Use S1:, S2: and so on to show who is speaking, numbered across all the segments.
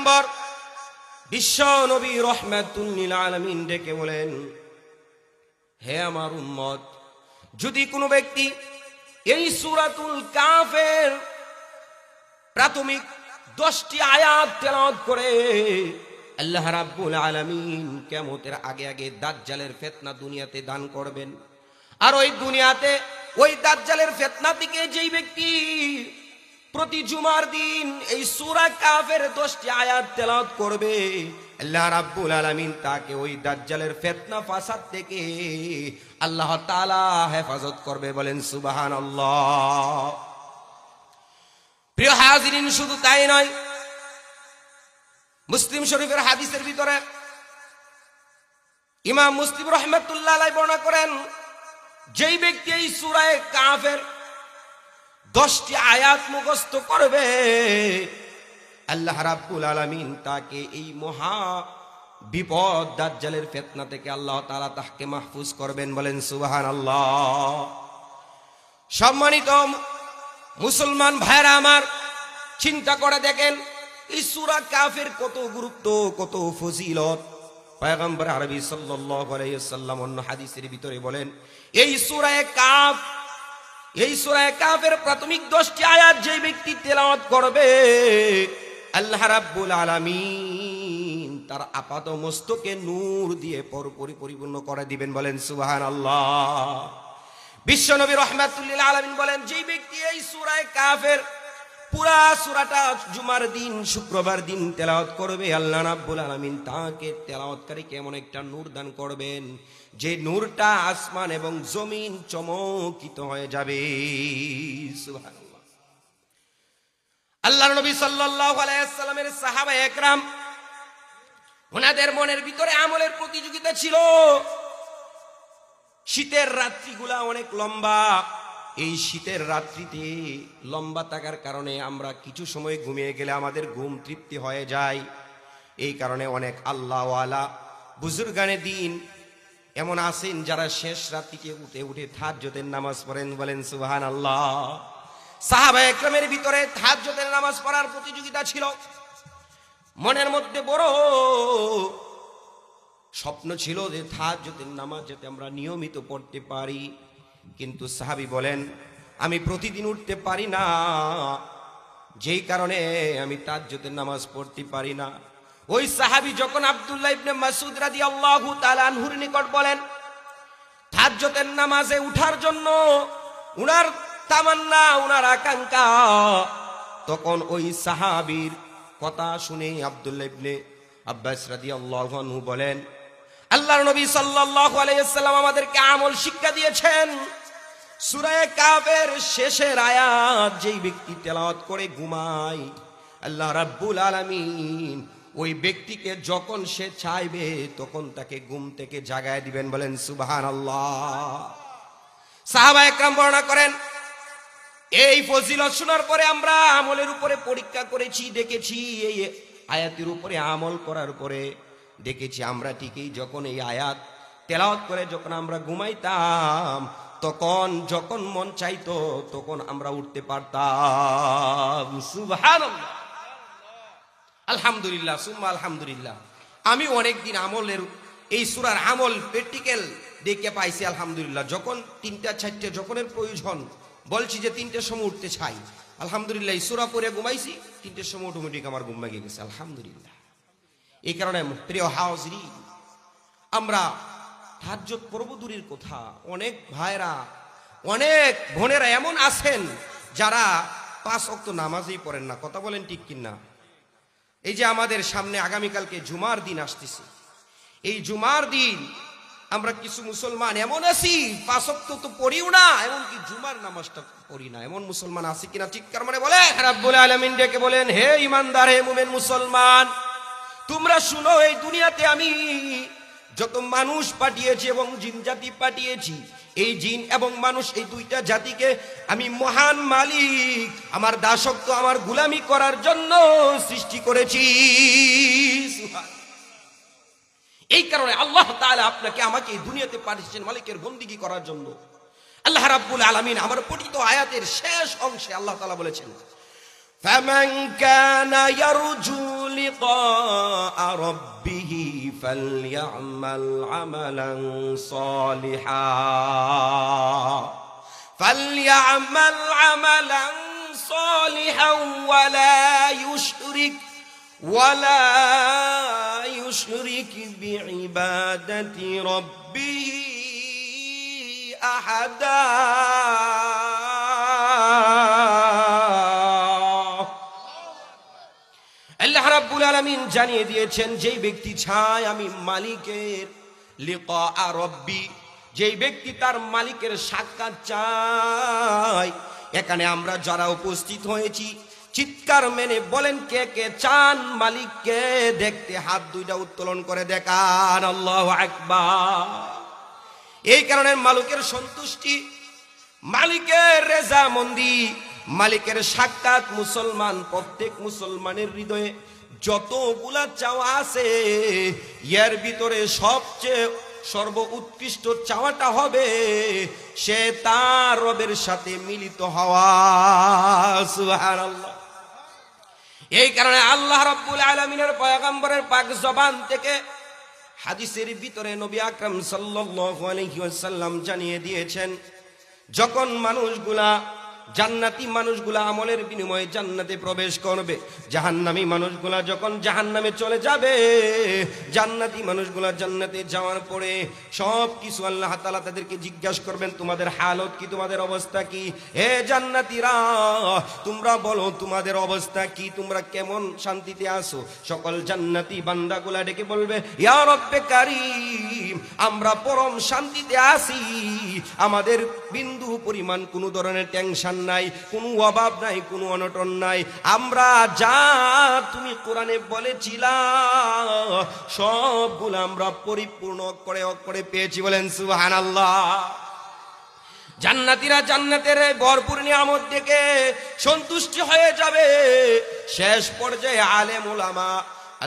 S1: পয়গম্বর বিশ্ব নবী রাহমাতুল লিল আলামিন ডেকে বলেন, হে আমার উম্মত, যদি কোনো ব্যক্তি এই সূরাতুল কাফের প্রাথমিক 10টি আয়াত তেলাওয়াত করে, আল্লাহ রাব্বুল আলামিন কিয়ামতের আগে আগে দাজ্জালের ফিতনা দুনিয়াতে দান করবেন। আর ওই দুনিয়াতে ওই দাজ্জালের ফিতনা থেকে যেই ব্যক্তি প্রতি জুমার দিন এই সূরা কাফের 10টি আয়াত তেলাওয়াত করবে, আল্লাহ রাব্বুল আলামিন তাকে ওই দাজ্জালের ফিতনা ফাসাদ থেকে আল্লাহ তাআলা হেফাজত করবে। বলেন সুবহানাল্লাহ। প্রিয় হাজিরিন, শুধু তাই নয়, মুসলিম শরীফের হাদিসের ভিতরে ইমাম মুসলিম রাহমাতুল্লাহ আলাইহি বর্ণনা করেন, যেই ব্যক্তি এই সূরা কাফের 10টি আয়াত মুখস্থ করবে, আল্লাহ রাব্বুল আলামিন তাকে এই মহা বিপদ দাজ্জালের ফিতনা থেকে আল্লাহ তাআলা তাকে মাহফুজ করবেন। বলেন সুবহানাল্লাহ। সম্মানিত মুসলমান ভাইরা আমার, চিন্তা করে দেখেন এই সূরা কাফের কত গুরুত্ব, কত ফজিলত। পয়গম্বর আরবি সাল্লাল্লাহু আলাইহি ওয়াসাল্লাম অন্য হাদিসের ভিতরে বলেন, এই সূরা কাফের প্রাথমিক 10টি আয়াত যে ব্যক্তি তেলাওয়াত করবে, আল্লাহ রাব্বুল আলামিন তার আপাত মস্তকে নূর দিয়ে পরিপূর্ণ করে দিবেন। বলেন সুবহানাল্লাহ। বিশ্ব নবী রাহমাতুল লিল আলামিন বলেন, যে ব্যক্তি এই সূরা কাফের পুরা সূরাটা জুমার দিন, শুক্রবার দিন তেলাওয়াত করবে, আল্লাহ রাব্বুল আলামিন তাকে তেলাওয়াতকারীকে এমন একটা নূর দান করবেন যে নূরটা আসমান এবং জমিন চমকিত হয়ে যাবে। সুবহানাল্লাহ। আল্লাহর নবী সাল্লাল্লাহু আলাইহি ওয়াসাল্লামের সাহাবায়ে একরাম, ওনাদের মনের ভিতরে আমলের প্রতিযোগিতা ছিল। শীতের রাত্রিগুলা অনেক লম্বা, এই শীতের রাত্রিতে লম্বা থাকার কারণে আমরা কিছু সময় ঘুমিয়ে গেলে আমাদের ঘুম তৃপ্তি হয়ে যায়। এই কারণে অনেক আল্লাহওয়ালা বুজুর্গানে দিন এমন আছেন যারা শেষ রাত্রিতে উঠে তাহাজ্জুদের নামাজ পড়েন। বলেন সুবহানাল্লাহ। সাহাবায়ে একরামের ভিতরে তাহাজ্জুদের নামাজ পড়ার প্রতিযোগিতা ছিল। মনের মধ্যে বড় স্বপ্ন ছিল যে তাহাজ্জুদের নামাজ যাতে আমরা নিয়মিত পড়তে পারি, কিন্তু সাহাবী বলেন, আমি প্রতিদিন উঠতে পারি না, যেই কারণে আমি তাহাজ্জুদের নামাজ পড়তে পারি না। ওই সাহাবী যখন আব্দুল্লাহ ইবনে মাসউদ রাদিয়াল্লাহু তাআলা আনহুর নিকট বলেন তাহাজ্জুদের নামাজে উঠার জন্য উনার তামান্না, উনার আকাঙ্ক্ষা, তখন ওই সাহাবীর কথা শুনে আব্দুল্লাহ ইবনে আব্বাস রাদিয়াল্লাহু আনহু বলেন, আল্লাহর নবী সাল্লাল্লাহু আলাইহি ওয়াসাল্লাম আমাদেরকে আমল শিক্ষা দিয়েছেন, সূরা কাফের শেষের আয়াত যেই ব্যক্তি তেলাওয়াত করে ঘুমায়, আল্লাহ রাব্বুল আলামিন ওই ব্যক্তিকে যখন সে চাইবে তখন তাকে ঘুম থেকে জাগায় দিবেন। বলেন সুবহানাল্লাহ। সাহাবায়ে একরাম বর্ণনা করেন, এই ফজিলত শোনার পরে আমরা আমলের উপরে পরীক্ষা করেছি, দেখেছি এই আয়াতের উপরে আমল করার পরে দেখেছি আমরা ঠিকই যখন এই আয়াত তেলাওয়াত করে যখন আমরা ঘুমাইতাম, তখন যখন মন চাইতো তখন আমরা উঠতে পারতাম। সুবহানাল্লাহ। আলহামদুলিল্লাহ, সুম্মা আলহামদুলিল্লাহ। আমি অনেকদিন আমলের এই সূরার আমল প্র্যাকটিক্যাল দেখে পাইছি আলহামদুলিল্লাহ। যখন 3টা 4টে যখনের প্রয়োজন বলছি যে 3টের সময় উঠতে চাই, আলহামদুলিল্লাহ এই সূরা পড়ে ঘুমাইছি, 3টের সময় অটোমেটিক আমার ঘুম ভেঙে গেছে আলহামদুলিল্লাহ। এই কারণে প্রিয় হাজিরিন, আমরা তাহাজ্জুদ পড়ব দূরের কথা, অনেক ভাইরা অনেক বোনেরা এমন আছেন যারা 5 ওয়াক্ত নামাজই পড়েন না। কথা বলেন ঠিক কিনা? এই যে আমাদের সামনে আগামীকালকে জুমার দিন আসতেছে, এই জুমার দিন আমরা কিছু মুসলমান এমন আছি 5 ওয়াক্ত তো পড়িও না, এমনকি জুমার নামাজটা পড়ি না, এমন মুসলমান আছে কিনা? চিৎকার মানে বলে রাব্বুল আলামিন ডেকে বলেন, হে ইমানদার, হে মুমিন মুসলমান, তোমরা শুনো, এই দুনিয়াতে আমি যত মানুষ পাঠিয়েছি এবং জিন জাতি পাঠিয়েছি, এই জিন এবং মানুষ এই 2টা জাতিকে আমি মহান মালিক আমার দাসত্ব, আমার গোলামি করার জন্য সৃষ্টি করেছি। এই কারণে আল্লাহ তাআলা আপনাকে আমাকে এই দুনিয়াতে পাঠিয়েছেন মালিকের বন্দেগী করার জন্য। আল্লাহ রাব্বুল আলামিন আমার পঠিত আয়াতের শেষ অংশে আল্লাহ তাআলা বলেছেন, ফামান কানা ইয়ারজু লিকা রব্বিহি ফালইয়ামাল আমালান সালিহা ফালইয়ামাল আমালান সালিহা ওয়ালা ইউশরিক বিইবাদাতি রব্বিহি আহাদা। আল্লাহ রাব্বুল আলামিন জানিয়ে দিয়েছেন, যেই ব্যক্তি চায় আমি মালিকের লিকা রব্বি, যেই ব্যক্তি তার মালিকের সাক্ষাৎ চায়। এখানে আমরা যারা উপস্থিত হয়েছি চিৎকার মেনে বলেন কে কে চান মালিককে দেখতে? হাত দুইটা উত্তোলন করে দেখান, আল্লাহু আকবার। এই কারণে মালিকের সন্তুষ্টি, মালিকের রেজামন্দি, মালিকের সাক্ষাৎ মুসলমান, প্রত্যেক মুসলমানের হৃদয়ে যতগুলা চাওয়া আছে এর ভিতরে সবচেয়ে সর্ব উৎকৃষ্ট চাওয়াটা হবে সে তার রবের সাথে মিলিত হওয়া। সুবহানাল্লাহ। এই কারণে আল্লাহ রাব্বুল আলামিনের পয়গম্বরের পাক জবান থেকে হাদিসের ভিতরে নবী আকরাম সাল্লাল্লাহু আলাইহি ওয়াসাল্লাম জানিয়ে দিয়েছেন, যখন মানুষগুলা জান্নাতি মানুষগুলা আমলের বিনিময়ে জান্নাতে প্রবেশ করবে, জাহান্নামী মানুষগুলা যখন জাহান্নামে চলে যাবে, জান্নাতি মানুষগুলা জান্নাতে যাওয়ার পরে সব কিছু আল্লাহ তাআলা তাদেরকে জিজ্ঞাসা করবেন, তোমাদের হালত কি, তোমাদের অবস্থা কি? হে জান্নাতীরা, তোমরা বলো তোমাদের অবস্থা কি, তোমরা কেমন শান্তিতে আছো? সকল জান্নাতি বান্দাগুলা ডেকে বলবে, ইয়া রব্বে কারীম, আমরা পরম শান্তিতে আছি, আমাদের বিন্দু পরিমাণ কোনো ধরনের টেনশন নাই, কোনো অভাব নাই, কোনো অনটন নাই, আমরা যা তুমি কোরআনে বলেছিলা সবগুলো আমরা পরিপূর্ণ অক্ষরে পেয়েছি। বলেন সুবহানাল্লাহ। জান্নাতীরা জান্নাতের ভরপুর নিয়ামত দেখে সন্তুষ্টি হয়ে যাবে। শেষ পর্যায়ে আলেম উলামা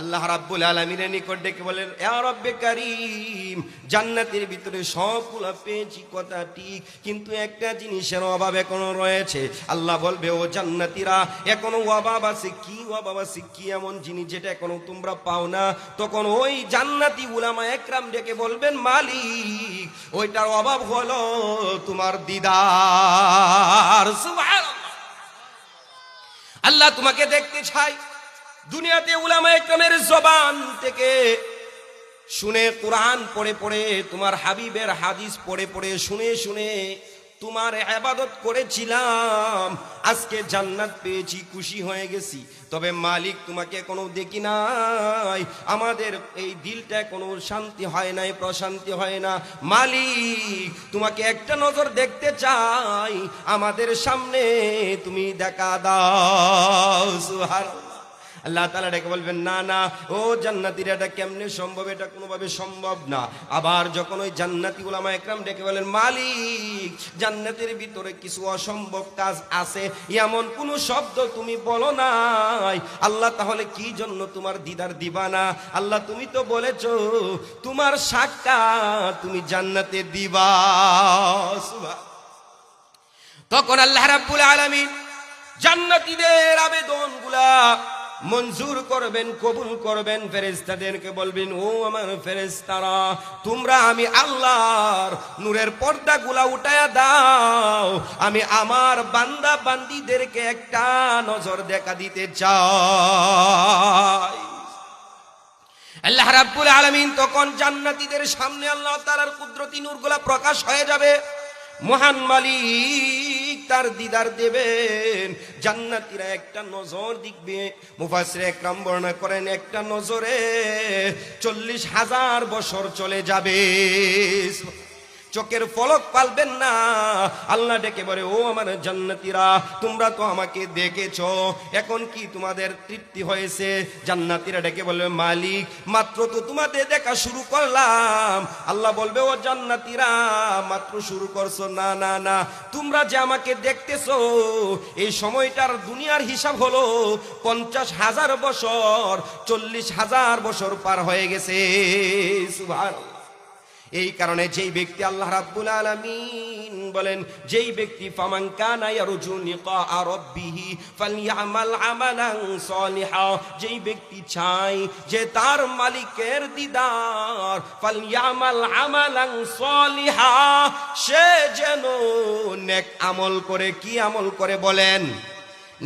S1: আল্লাহ রাব্বুল আলামিনের নিকট ডেকে বলেন, ইয়া রব্বে কারীম, জান্নাতের ভিতরে সবগুলো পেয়েছি কথা ঠিক, কিন্তু একটা জিনিসের অভাব এখনো রয়েছে। আল্লাহ বলবে, ও জান্নাতীরা, এখনো অভাব আছে। কি অভাব আছে? কি এমন জিনিস যেটা এখনো তোমরা পাও না? তখন ওই জান্নাতি উলামা একরাম ডেকে বলবেন, মালিক, ওইটার অভাব হলো তোমার দিদার। সুবহানাল্লাহ। আল্লাহ তোমাকে দেখতে চাই। দুনিয়াতে উলামা একরামের জবান থেকে শুনে, কোরআন পড়ে পড়ে, তোমার হাবিবের হাদিস পড়ে পড়ে, শুনে শুনে তোমার ইবাদত করেছিলাম, আজকে জান্নাত পেয়েছি, খুশি হয়ে গেছি। তবে মালিক তোমাকে কোনো দেখি নাই, আমাদের এই দিলটা কোনো শান্তি হয় নাই, প্রশান্তি হয় না। মালিক, তোমাকে একটা নজর দেখতে চাই, আমাদের সামনে তুমি দেখা দাও। সুবহানাল্লাহ। আল্লাহ তাআলা ডেকে বলবেন, না না ও জান্নাতীরা, এটা কেমনে সম্ভব? এটা কোনোভাবে সম্ভব না। আবার যখন ওই জান্নাতি উলামা একরাম ডেকে বলেন, মালিক, জান্নাতের ভিতরে কিছু অসম্ভব কাজ আছে, এমন কোন শব্দ তুমি বলো নাই। আল্লাহ, তাহলে কি জন্য তোমার দিদার দিবা না? আল্লাহ, তুমি তো বলেছো তোমার সাক্ষাৎ তুমি জান্নাতে দিবা। তখন আল্লাহ রাব্বুল আলামিন জান্নাতীদের আবেদনগুলা মঞ্জুর করবেন, কবুল করবেন। ফেরেশতাদেরকে বলবেন, ও আমার ফেরেশতারা, তোমরা আমি আল্লাহর নূরের পর্দাগুলা উঠায়া দাও, আমি আমার বান্দা বান্দীদেরকে একটা নজর দেখা দিতে চাই। আল্লাহ রাব্বুল আলামিন তখন জান্নাতীদের সামনে আল্লাহ তাআলার কুদরতি নূরগুলা প্রকাশ হয়ে যাবে। মহান মালিক তার দিদার দেবেন, জান্নাতীরা একটা নজর দেখবে। মুফাসসির একরাম বর্ণনা করেন, একটা নজরে 40,000 বছর চলে যাবে, চোখের পলক পালবেন না। আল্লাহ ডেকে বলে, ও আমার জান্নাতীরা, তোমরা তো আমাকে দেখেছো, এখন কি তোমাদের তৃপ্তি হয়েছে? জান্নাতীরা ডেকে বলবে, মালিক, মাত্র তো তোমাদের দেখা শুরু করলাম। আল্লাহ বলবে, ও জান্নাতীরা, মাত্র শুরু করছো? না না না, তোমরা যে আমাকে দেখতেছো, এই সময়টার দুনিয়ার হিসাব হলো 50,000 বছর, 40,000 বছর পার হয়ে গেছে। সুবহানাল্লাহ। এই কারণে যেই ব্যক্তি আল্লাহ রাব্বুল আলামিন বলেন, যেই ব্যক্তি ফামান কানা ইয়ারজু লিকা রাব্বিহি ফালইআমাল আমালান সলিহা, যেই ব্যক্তি চায় যে তার মালিকের দিদার, ফালইআমাল আমালান সলিহা, সে যেন নেক আমল করে। কি আমল করে বলেন?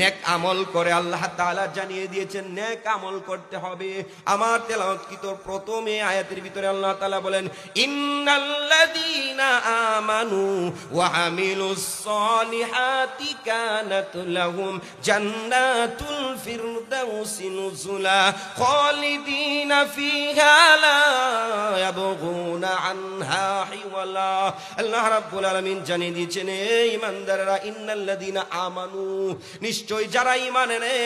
S1: নেক আমল করে। আল্লাহ তাআলা জানিয়ে দিয়েছেন নেক আমল করতে হবে। আমার তেলাওয়াতকৃত প্রথমে আয়াতের ভিতরে আল্লাহ তাআলা বলেন, ইন্নাল্লাযীনা আমানু ওয়া আমিলুস সলিহাতি কানাত লাহুম জান্নাতুল ফিরদাউসি নুজুলা খালিদিনা ফিহা লা ইয়াবগুনা আনহা হিওয়ালা। আল্লাহ রাব্বুল আলামিন জানিয়ে দিয়েছেন, এই ঈমানদাররা, ইন্নাল্লাযীনা আমানু, নিশ্চয় যারা ঈমান আনে,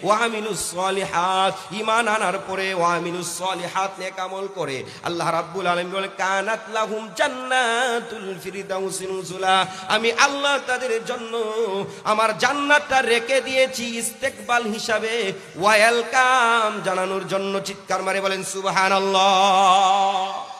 S1: ওয়া আমিলুস সলিহাত, ঈমান আনার পরে ওয়া আমিলুস সলিহাত, নেক আমল করে, আল্লাহ রাব্বুল আলামিন বলেন কানাত লাহুম জান্নাতুল ফিরদাউসি নুজুলা, আমি আল্লাহ তাদের জন্য আমার জান্নাতটা রেখে দিয়েছি ইস্তেকবাল হিসাবে, ওয়েলকাম জানানোর জন্য। চিৎকার মারে বলেন সুবহানাল্লাহ।